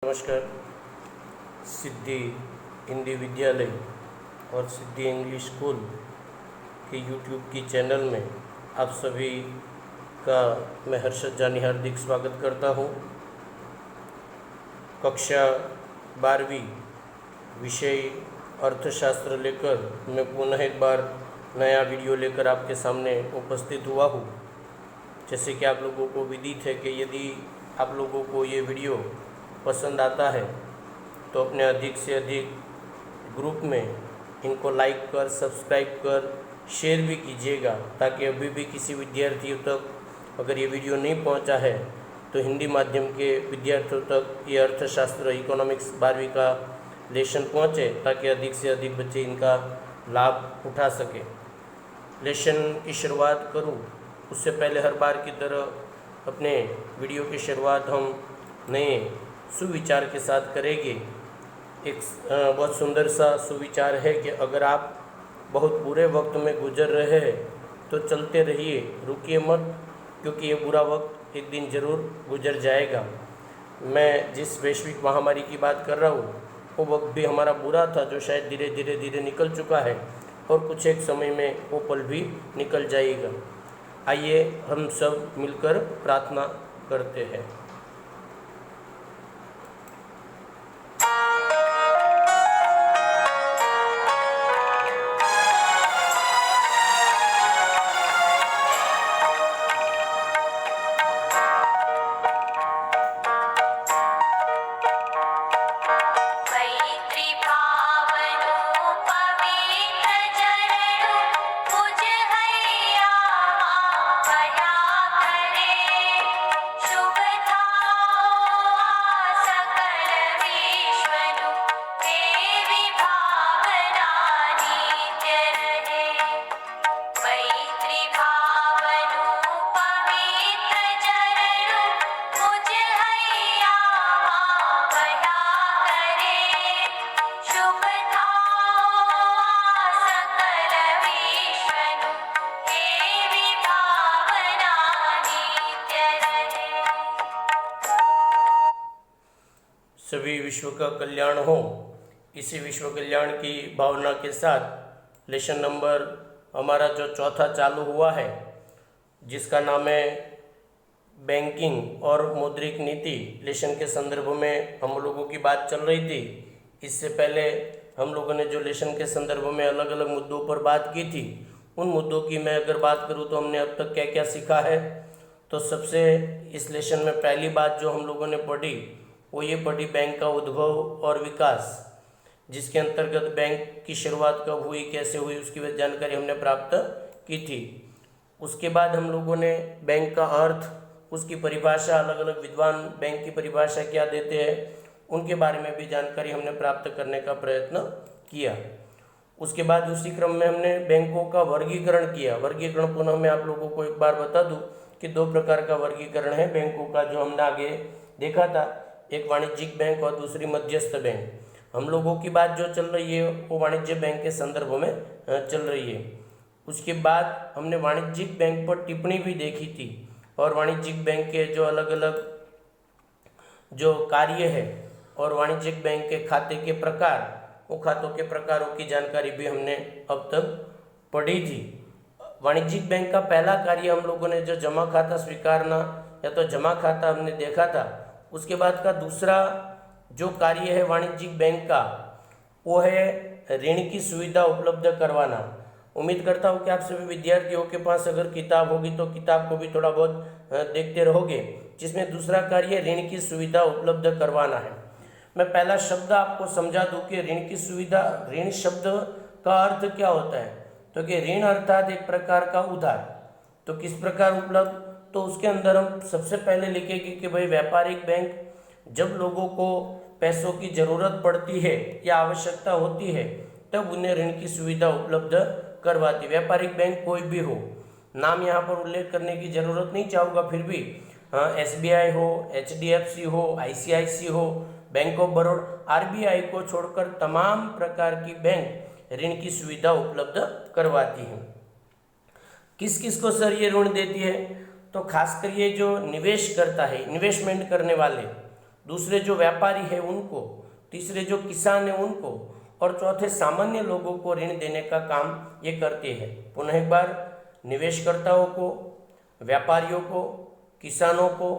नमस्कार। सिद्धि हिंदी विद्यालय और सिद्धि इंग्लिश स्कूल के यूट्यूब की चैनल में आप सभी का मैं हर्षद जानी हार्दिक स्वागत करता हूँ। कक्षा 12वीं विषय अर्थशास्त्र लेकर मैं पुनः एक बार नया वीडियो लेकर आपके सामने उपस्थित हुआ हूँ। जैसे कि आप लोगों को विदित है कि यदि आप लोगों को ये वीडियो पसंद आता है तो अपने अधिक से अधिक ग्रुप में इनको लाइक कर, सब्सक्राइब कर, शेयर भी कीजिएगा, ताकि अभी भी किसी विद्यार्थियों तक अगर ये वीडियो नहीं पहुंचा है तो हिंदी माध्यम के विद्यार्थियों तक ये अर्थशास्त्र इकोनॉमिक्स 12वीं का लेसन पहुंचे, ताकि अधिक से अधिक बच्चे इनका लाभ उठा सकें। लेसन की शुरुआत करूं उससे पहले हर बार की तरह अपने वीडियो की शुरुआत हम नए सुविचार के साथ करेंगे। एक बहुत सुंदर सा सुविचार है कि अगर आप बहुत बुरे वक्त में गुजर रहे हैं तो चलते रहिए, रुकिए मत, क्योंकि ये बुरा वक्त एक दिन ज़रूर गुजर जाएगा। मैं जिस वैश्विक महामारी की बात कर रहा हूँ वो वक्त भी हमारा बुरा था, जो शायद धीरे धीरे निकल चुका है और कुछ एक समय में वो पल भी निकल जाएगा। आइए हम सब मिलकर प्रार्थना करते हैं। सभी विश्व का कल्याण हो, इसी विश्व कल्याण की भावना के साथ लेसन नंबर हमारा जो चौथा चालू हुआ है, जिसका नाम है बैंकिंग और मौद्रिक नीति। लेसन के संदर्भ में हम लोगों की बात चल रही थी। इससे पहले हम लोगों ने जो लेसन के संदर्भ में अलग अलग मुद्दों पर बात की थी, उन मुद्दों की मैं अगर बात करूं तो हमने अब तक क्या क्या सीखा है। तो सबसे इस लेसन में पहली बात जो हम लोगों ने पढ़ी वो ये पढ़ी, बैंक का उद्भव और विकास, जिसके अंतर्गत बैंक की शुरुआत कब हुई, कैसे हुई, उसकी जानकारी हमने प्राप्त की थी। उसके बाद हम लोगों ने बैंक का अर्थ, उसकी परिभाषा, अलग अलग विद्वान बैंक की परिभाषा क्या देते हैं, उनके बारे में भी जानकारी हमने प्राप्त करने का प्रयत्न किया। उसके बाद उसी क्रम में हमने बैंकों का वर्गीकरण किया। वर्गीकरण पुनः मैं आप लोगों को एक बार बता दूं कि दो प्रकार का वर्गीकरण है बैंकों का, जो हमने आगे देखा था, एक वाणिज्यिक बैंक और दूसरी मध्यस्थ बैंक। हम लोगों की बात जो चल रही है वो वाणिज्य बैंक के संदर्भ में चल रही है। उसके बाद हमने वाणिज्यिक बैंक पर टिप्पणी भी देखी थी, और वाणिज्यिक बैंक के जो अलग अलग जो कार्य है और वाणिज्यिक बैंक के खाते के प्रकार, वो खातों के प्रकारों की जानकारी भी हमने अब तक पढ़ी थी। वाणिज्यिक बैंक का पहला कार्य हम लोगों ने जो जमा खाता स्वीकारना या तो जमा खाता हमने देखा था। उसके बाद का दूसरा जो कार्य है वाणिज्यिक बैंक का, वो है ऋण की सुविधा उपलब्ध करवाना। उम्मीद करता हूँ कि आप सभी विद्यार्थियों के पास अगर किताब होगी तो किताब को भी थोड़ा बहुत देखते रहोगे, जिसमें दूसरा कार्य ऋण की सुविधा उपलब्ध करवाना है। मैं पहला शब्द आपको समझा दूँ कि ऋण की सुविधा, ऋण शब्द का अर्थ क्या होता है, तो कि ऋण अर्थात एक प्रकार का उधार। तो किस प्रकार उपलब्ध, तो उसके अंदर हम सबसे पहले लिखेंगे कि भाई व्यापारिक बैंक जब लोगों को पैसों की ज़रूरत पड़ती है या आवश्यकता होती है तब उन्हें ऋण की सुविधा उपलब्ध करवाती। व्यापारिक बैंक कोई भी हो, नाम यहाँ पर उल्लेख करने की ज़रूरत नहीं चाहूँगा, फिर भी SBI हो, HDFC हो, ICICI हो, बैंक ऑफ बड़ौदा, RBI को छोड़कर तमाम प्रकार की बैंक ऋण की सुविधा उपलब्ध करवाती हैं। किस किस को सर ये ऋण देती है, तो खासकर ये जो निवेश करता है, इन्वेस्टमेंट करने वाले, दूसरे जो व्यापारी है उनको, तीसरे जो किसान है उनको, और चौथे सामान्य लोगों को ऋण देने का काम ये करती है। पुनः एक बार, निवेशकर्ताओं को, व्यापारियों को, किसानों को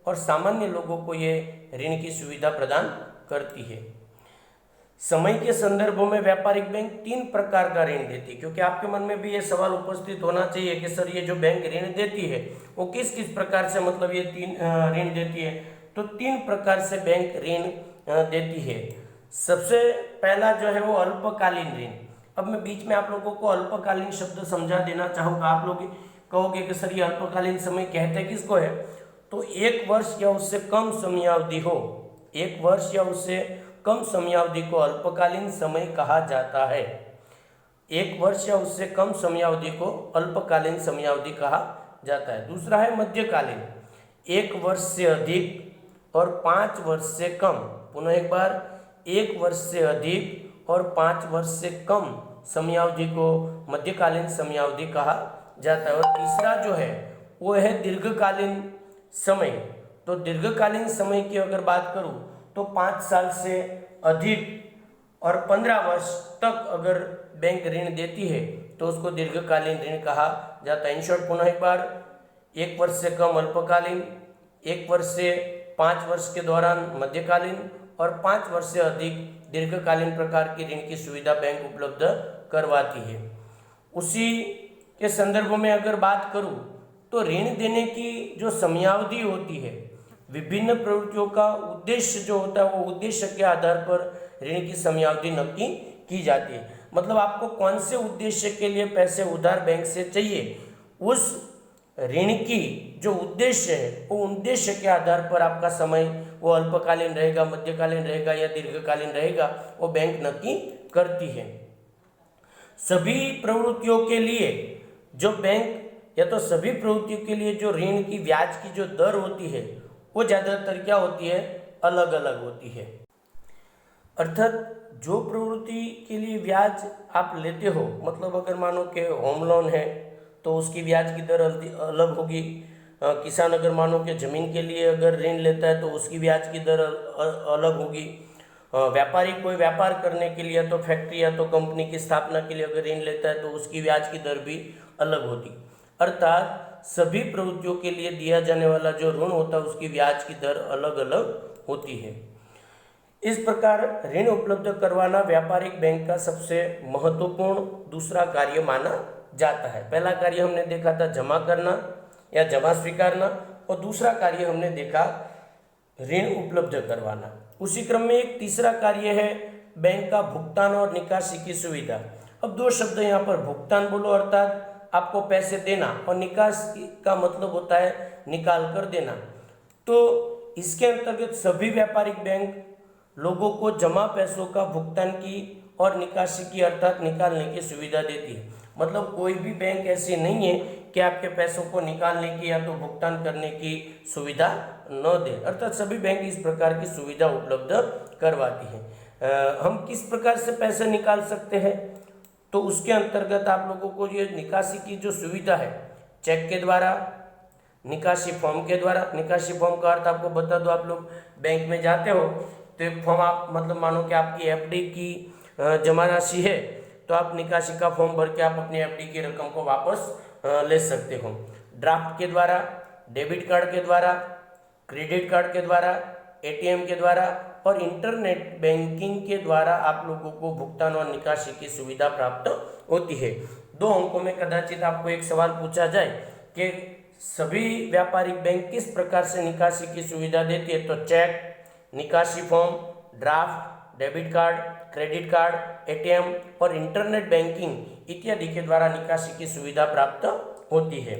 और सामान्य लोगों को ये ऋण की सुविधा प्रदान करती है। समय के संदर्भ में व्यापारिक बैंक 3 प्रकार का ऋण देती है, क्योंकि आपके मन में भी ये सवाल उपस्थित होना चाहिए कि सर ये जो बैंक ऋण देती है वो किस किस प्रकार से, मतलब ये 3 ऋण देती है। तो 3 प्रकार से बैंक ऋण देती है। सबसे पहला जो है वो अल्पकालीन ऋण। अब मैं बीच में आप लोगों को अल्पकालीन शब्द समझा देना चाहूँगा। आप लोग कहोगे कि सर ये अल्पकालीन समय कहते किसको है? तो 1 वर्ष या उससे कम समयावधि हो, 1 वर्ष या उससे कम समयावधि को अल्पकालीन समय कहा जाता है। 1 वर्ष या उससे कम समयावधि को अल्पकालीन समयावधि कहा जाता है। दूसरा है मध्यकालीन, 1 वर्ष से अधिक और 5 वर्ष से कम। पुनः एक बार, 1 वर्ष से अधिक और 5 वर्ष से कम समयावधि को मध्यकालीन समयावधि कहा जाता है। और तीसरा जो है वो है दीर्घकालीन समय। तो दीर्घकालीन समय की अगर बात करूं तो 5 साल से अधिक और 15 वर्ष तक अगर बैंक ऋण देती है तो उसको दीर्घकालीन ऋण कहा जाता है। इन शॉर्ट, पुनः एक बार, 1 वर्ष से कम अल्पकालीन, 1 वर्ष से 5 वर्ष के दौरान मध्यकालीन और 5 वर्ष से अधिक दीर्घकालीन प्रकार की ऋण की सुविधा बैंक उपलब्ध करवाती है। उसी के संदर्भ में अगर बात करूं तो ऋण देने की जो समयावधि होती है, विभिन्न प्रवृत्तियों का उद्देश्य जो होता है वो उद्देश्य के आधार पर ऋण की समयावधि नक्की की जाती है। मतलब आपको कौन से उद्देश्य के लिए पैसे उधार बैंक से चाहिए, उस ऋण की जो उद्देश्य है वो उद्देश्य के आधार पर आपका समय वो अल्पकालीन रहेगा, मध्यकालीन रहेगा या दीर्घकालीन रहेगा, वो बैंक नक्की करती है। सभी प्रवृत्तियों के लिए जो बैंक या तो सभी प्रवृत्तियों के लिए जो ऋण की ब्याज की जो दर होती है वो ज़्यादातर क्या होती है, अलग अलग होती है। अर्थात जो प्रवृत्ति के लिए ब्याज आप लेते हो, मतलब अगर मानो कि होम लोन है तो उसकी ब्याज की दर अलग होगी। किसान अगर मानो कि ज़मीन के लिए अगर ऋण लेता है तो उसकी ब्याज की दर अलग होगी। व्यापारी कोई व्यापार करने के लिए, तो फैक्ट्री या तो कंपनी की स्थापना के लिए अगर ऋण लेता है तो उसकी ब्याज की दर भी अलग होती। अर्थात सभी प्रवृत्तियों के लिए दिया जाने वाला जो ऋण होता है उसकी ब्याज की दर अलग अलग होती है। इस प्रकार ऋण उपलब्ध करवाना व्यापारिक बैंक का सबसे महत्वपूर्ण दूसरा कार्य माना जाता है। पहला कार्य हमने देखा था जमा करना या जमा स्वीकारना, और दूसरा कार्य हमने देखा ऋण उपलब्ध करवाना। उसी क्रम में एक तीसरा कार्य है बैंक का भुगतान और निकासी की सुविधा। अब 2 शब्द यहाँ पर, भुगतान बोलो अर्थात आपको पैसे देना, और निकास का मतलब होता है निकाल कर देना। तो इसके अंतर्गत सभी व्यापारिक बैंक लोगों को जमा पैसों का भुगतान की और निकासी की अर्थात निकालने की सुविधा देती है। मतलब कोई भी बैंक ऐसी नहीं है कि आपके पैसों को निकालने की या तो भुगतान करने की सुविधा न दे। अर्थात सभी बैंक इस प्रकार की सुविधा उपलब्ध करवाती है। हम किस प्रकार से पैसे निकाल सकते हैं, तो उसके अंतर्गत आप लोगों को ये निकासी की जो सुविधा है, चेक के द्वारा, निकासी फॉर्म के द्वारा। निकासी फॉर्म का अर्थ आपको बता दो, आप लोग बैंक में जाते हो तो एक फॉर्म आप, मतलब मानो कि आपकी एफडी की जमा राशि है तो आप निकासी का फॉर्म भर के आप अपनी एफडी की रकम को वापस ले सकते हो। ड्राफ्ट के द्वारा, डेबिट कार्ड के द्वारा, क्रेडिट कार्ड के द्वारा, एटीएम के द्वारा और इंटरनेट बैंकिंग के द्वारा आप लोगों को भुगतान और निकासी की सुविधा प्राप्त होती है। 2 अंकों में कदाचित आपको एक सवाल पूछा जाए कि सभी व्यापारिक बैंक किस प्रकार से निकासी की सुविधा देती है, तो चेक, निकासी form, draft, debit card, credit card, ATM और इंटरनेट बैंकिंग इत्यादि के द्वारा निकासी की सुविधा प्राप्त होती है।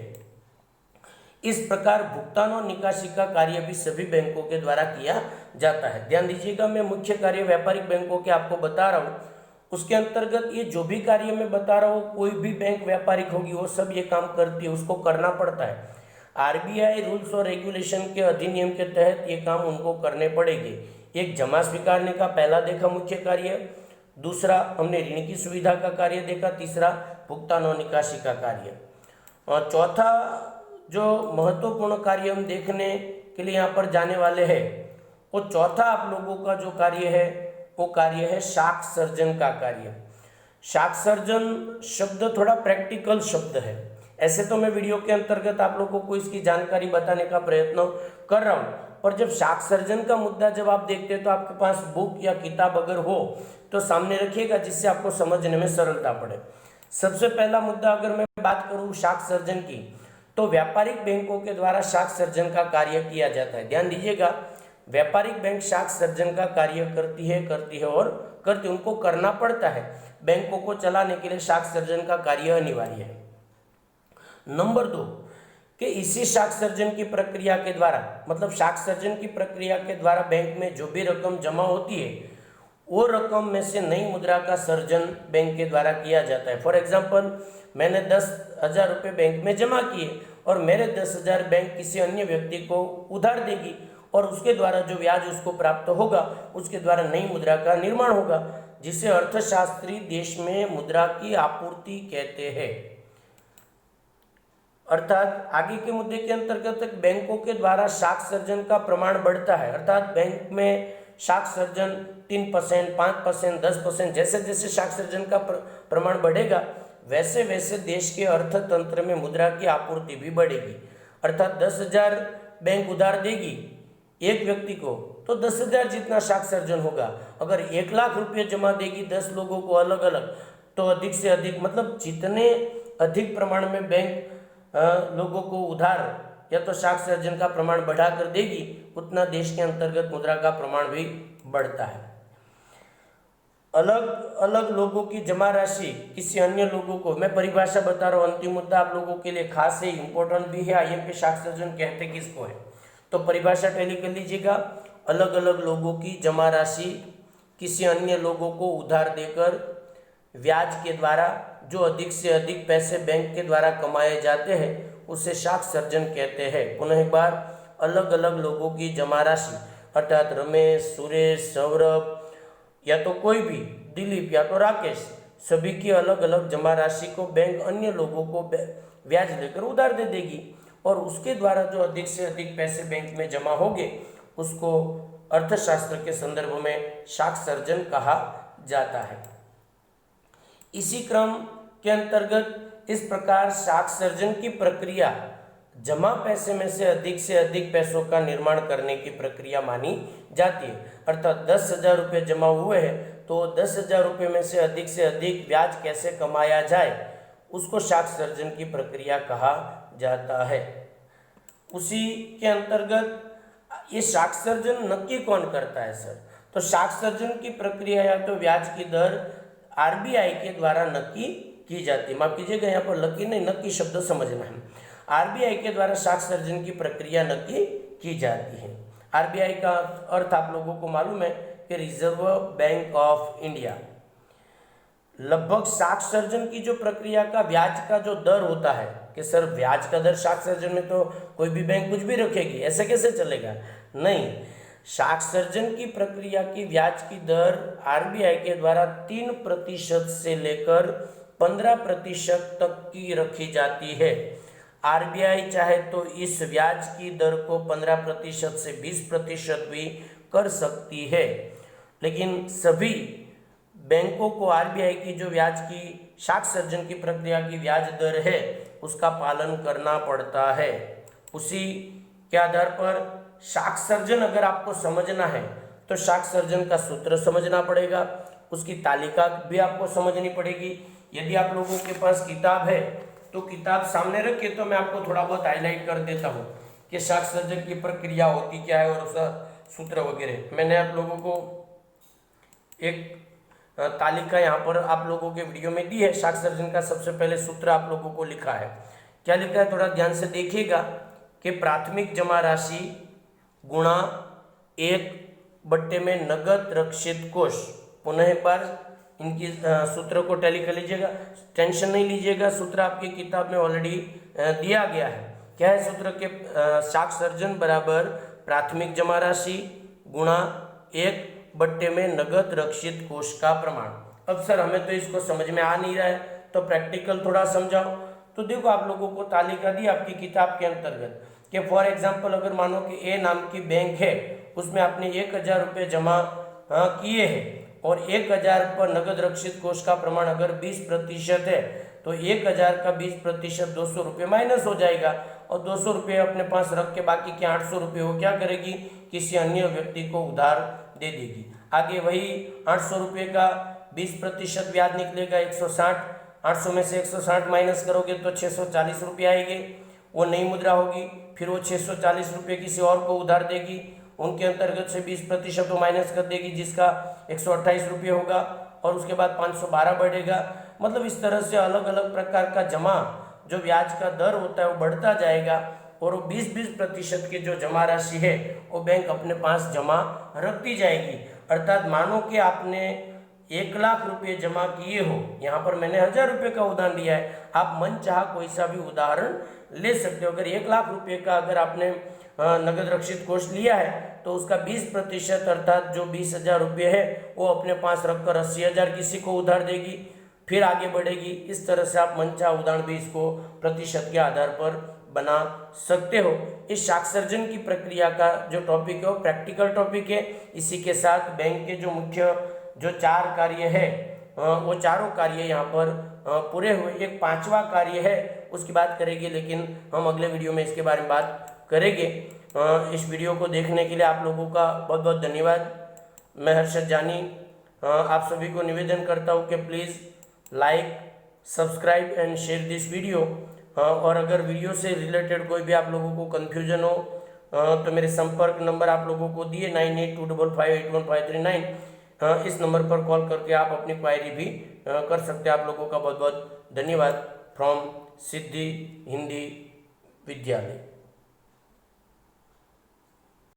इस प्रकार भुगतान और निकासी का कार्य भी सभी बैंकों के द्वारा किया जाता है। ध्यान दीजिएगा, मैं मुख्य कार्य व्यापारिक बैंकों के आपको बता रहा हूँ, उसके अंतर्गत ये जो भी कार्य मैं बता रहा हूँ, कोई भी बैंक व्यापारिक होगी वो सब ये काम करती है, उसको करना पड़ता है। आरबीआई रूल्स और रेगुलेशन के अधिनियम के तहत ये काम उनको करने पड़ेंगे। एक जमा स्वीकारने का पहला देखा मुख्य कार्य, दूसरा हमने ऋण की सुविधा का कार्य देखा, तीसरा भुगतान और निकासी का कार्य, और चौथा जो महत्वपूर्ण कार्य हम देखने के लिए यहाँ पर जाने वाले हैं और चौथा आप लोगों का जो कार्य है वो कार्य है शाख सर्जन का कार्य। शाख सर्जन शब्द थोड़ा प्रैक्टिकल शब्द है। ऐसे तो मैं वीडियो के अंतर्गत आप लोगों को इसकी जानकारी बताने का प्रयत्न कर रहा हूँ, पर जब शाख सर्जन का मुद्दा जब आप देखते हैं तो आपके पास बुक या किताब अगर हो तो सामने रखिएगा, जिससे आपको समझने में सरलता पड़े। सबसे पहला मुद्दा अगर मैं बात करूँ शाख सर्जन की, तो व्यापारिक बैंकों के द्वारा शाख सर्जन का कार्य किया जाता है। ध्यान दीजिएगा, व्यापारिक बैंक शाख सर्जन का कार्य करती है और करती, उनको करना पड़ता है। बैंकों को चलाने के लिए शाख सर्जन का कार्य अनिवार्य है। नंबर 2 कि इसी शाख सर्जन की प्रक्रिया के द्वारा, मतलब शाख सर्जन की प्रक्रिया के द्वारा बैंक में जो भी रकम जमा होती है वो रकम में से नई मुद्रा का सर्जन बैंक के द्वारा किया जाता है। फॉर एग्जाम्पल, मैंने 10,000 रुपये बैंक में जमा किए और मेरे 10,000 बैंक किसी अन्य व्यक्ति को उधार देगी और उसके द्वारा जो ब्याज उसको प्राप्त होगा उसके द्वारा नई मुद्रा का निर्माण होगा, जिसे अर्थशास्त्री देश में मुद्रा की आपूर्ति कहते हैं। अर्थात आगे के मुद्दे के अंतर्गत बैंकों के द्वारा शाख सर्जन का प्रमाण बढ़ता है। अर्थात बैंक में शाख सर्जन 3%, 5%, 10%, जैसे जैसे शाख सर्जन का प्रमाण बढ़ेगा वैसे वैसे देश के अर्थतंत्र में मुद्रा की आपूर्ति भी बढ़ेगी। अर्थात 10,000 बैंक उधार देगी एक व्यक्ति को तो 10,000 जितना शाख सर्जन होगा। अगर 1,00,000 रुपये जमा देगी 10 लोगों को अलग अलग, तो अधिक से अधिक, मतलब जितने अधिक प्रमाण में बैंक लोगों को उधार या तो शाख सर्जन का प्रमाण बढ़ाकर देगी उतना देश के अंतर्गत मुद्रा का प्रमाण भी बढ़ता है। अलग अलग लोगों की जमा राशि किसी अन्य लोगों को, मैं परिभाषा बता रहा हूँ, अंतिम मुद्दा आप लोगों के लिए खास है, इंपॉर्टेंट भी है। आईएमपी शाख सर्जन कहते किसको है, तो परिभाषा टैली कर लीजिएगा। अलग अलग लोगों की जमा राशि किसी अन्य लोगों को उधार देकर ब्याज के द्वारा जो अधिक से अधिक पैसे बैंक के द्वारा कमाए जाते हैं उसे शाख सर्जन कहते हैं। पुनः एक बार, अलग अलग लोगों की जमा राशि अर्थात रमेश, सुरेश, सौरभ या तो कोई भी, दिलीप या तो राकेश, सभी की अलग अलग जमा राशि को बैंक अन्य लोगों को ब्याज देकर उधार दे देगी और उसके द्वारा जो अधिक से अधिक पैसे बैंक में जमा होंगे उसको अर्थशास्त्र के संदर्भ में शाख सर्जन कहा जाता है। इसी क्रम के अंतर्गत इस प्रकार शाख सर्जन की प्रक्रिया जमा पैसे में से अधिक पैसों का निर्माण करने की प्रक्रिया मानी जाती है। अर्थात 10,000 रुपये जमा हुए हैं तो 10,000 रुपये में से अधिक ब्याज कैसे कमाया जाए उसको शाख सर्जन की प्रक्रिया कहा जाता है। उसी के अंतर्गत ये शाख सर्जन नक्की कौन करता है सर, तो शाख सर्जन की प्रक्रिया या तो ब्याज की दर आरबीआई के द्वारा नक्की की जाती है। माफ कीजिएगा, यहाँ पर नक्की नहीं, नक्की शब्द समझना है। आरबीआई के द्वारा शाख सर्जन की प्रक्रिया नक्की की जाती है। आरबीआई का अर्थ आप लोगों को मालूम है कि रिजर्व बैंक ऑफ इंडिया। लगभग शाख सर्जन की जो प्रक्रिया का ब्याज का जो दर होता है कि सर ब्याज का दर शाख सर्जन में तो कोई भी बैंक कुछ भी रखेगी, ऐसे कैसे चलेगा, नहीं। शाख सर्जन की प्रक्रिया की ब्याज की दर आरबीआई के द्वारा 3% से लेकर 15% तक की रखी जाती है। आरबीआई चाहे तो इस ब्याज की दर को 15% से 20% भी कर सकती है, लेकिन सभी बैंकों को आरबीआई की जो ब्याज की शाख सर्जन की प्रक्रिया की ब्याज दर है उसका पालन करना पड़ता है। उसी के आधार पर शाख सर्जन अगर आपको समझना है तो शाख सर्जन का सूत्र समझना पड़ेगा, उसकी तालिका भी आपको समझनी पड़ेगी। यदि आप लोगों के पास किताब है तो किताब सामने रखिए, तो मैं आपको थोड़ा बहुत हाईलाइट कर देता हूँ कि शाख सर्जन की प्रक्रिया होती क्या है और उसका सूत्र वगैरह। मैंने आप लोगों को एक तालिका यहाँ पर आप लोगों के वीडियो में दी है। शाख सर्जन का सबसे पहले सूत्र आप लोगों को लिखा है, क्या लिखा है थोड़ा ध्यान से देखिएगा कि प्राथमिक जमा राशि गुणा 1/में नगद रक्षित कोष। पुनः एक बार इनकी सूत्र को टैली कर लीजिएगा, टेंशन नहीं लीजिएगा, सूत्र आपकी किताब में ऑलरेडी दिया गया है। क्या है सूत्र के, शाख सर्जन बराबर प्राथमिक जमा राशि गुणा 1/में नगद रक्षित कोष का प्रमाण। अब सर हमें तो इसको समझ में आ नहीं रहा है तो प्रैक्टिकल थोड़ा समझाओ। तो देखो आप लोगों को तालिका दी आपकी किताब के अंतर्गत कि फॉर एग्जाम्पल अगर मानो कि ए नाम की बैंक है उसमें आपने 1,000 रुपये जमा किए हैं और 1,000 पर नगद रक्षित कोष का प्रमाण अगर 20% है तो 1,000 का 20% 200 रुपये माइनस हो जाएगा और 200 रुपये अपने पास रख के बाकी के 800 रुपये वो क्या करेगी, किसी अन्य व्यक्ति को उधार दे देगी। आगे वही 800 रुपये का 20% ब्याज निकलेगा 160, 800 में से 160 माइनस करोगे तो 640 रुपये आएंगे, वो नई मुद्रा होगी। फिर वो 640 रुपये किसी और को उधार देगी, उनके अंतर्गत से 20% वो माइनस कर देगी जिसका 128 रुपये होगा और उसके बाद 512 बढ़ेगा। मतलब इस तरह से अलग अलग प्रकार का जमा जो ब्याज का दर होता है वो बढ़ता जाएगा और वो 20% की जो जमा राशि है वो बैंक अपने पास जमा रखती जाएगी। अर्थात मानो कि आपने 1,00,000 रुपये जमा किए हो, यहाँ पर मैंने 1,000 रुपये का उदाहरण दिया है, आप मन चाह कोई सा भी उदाहरण ले सकते हो। अगर 1,00,000 रुपये का अगर आपने नगद रक्षित कोष लिया है तो उसका 20% अर्थात जो 20,000 रुपये है वो अपने पास रखकर 80,000 किसी को उधार देगी, फिर आगे बढ़ेगी। इस तरह से आप मनचाहा उदाहरण भी इसको प्रतिशत के आधार पर बना सकते हो। इस साक्षरजन की प्रक्रिया का जो टॉपिक है वो प्रैक्टिकल टॉपिक है। इसी के साथ बैंक के जो मुख्य जो 4 कार्य है वो चारों कार्य यहाँ पर पूरे हुए। एक 5वां कार्य है उसकी बात करेंगे, लेकिन हम अगले वीडियो में इसके बारे में बात करेंगे। इस वीडियो को देखने के लिए आप लोगों का बहुत बहुत धन्यवाद। मैं हर्षद जानी आप सभी को निवेदन करता हूँ कि please like, subscribe and share this video. और अगर वीडियो से रिलेटेड कोई भी आप लोगों को कन्फ्यूजन हो तो मेरे संपर्क नंबर आप लोगों को दिए 9825581539। इस नंबर पर कॉल करके आप अपनी क्वायरी भी कर सकते हैं। आप लोगों का बहुत बहुत धन्यवाद फ्रॉम सिद्धि हिंदी विद्यालय।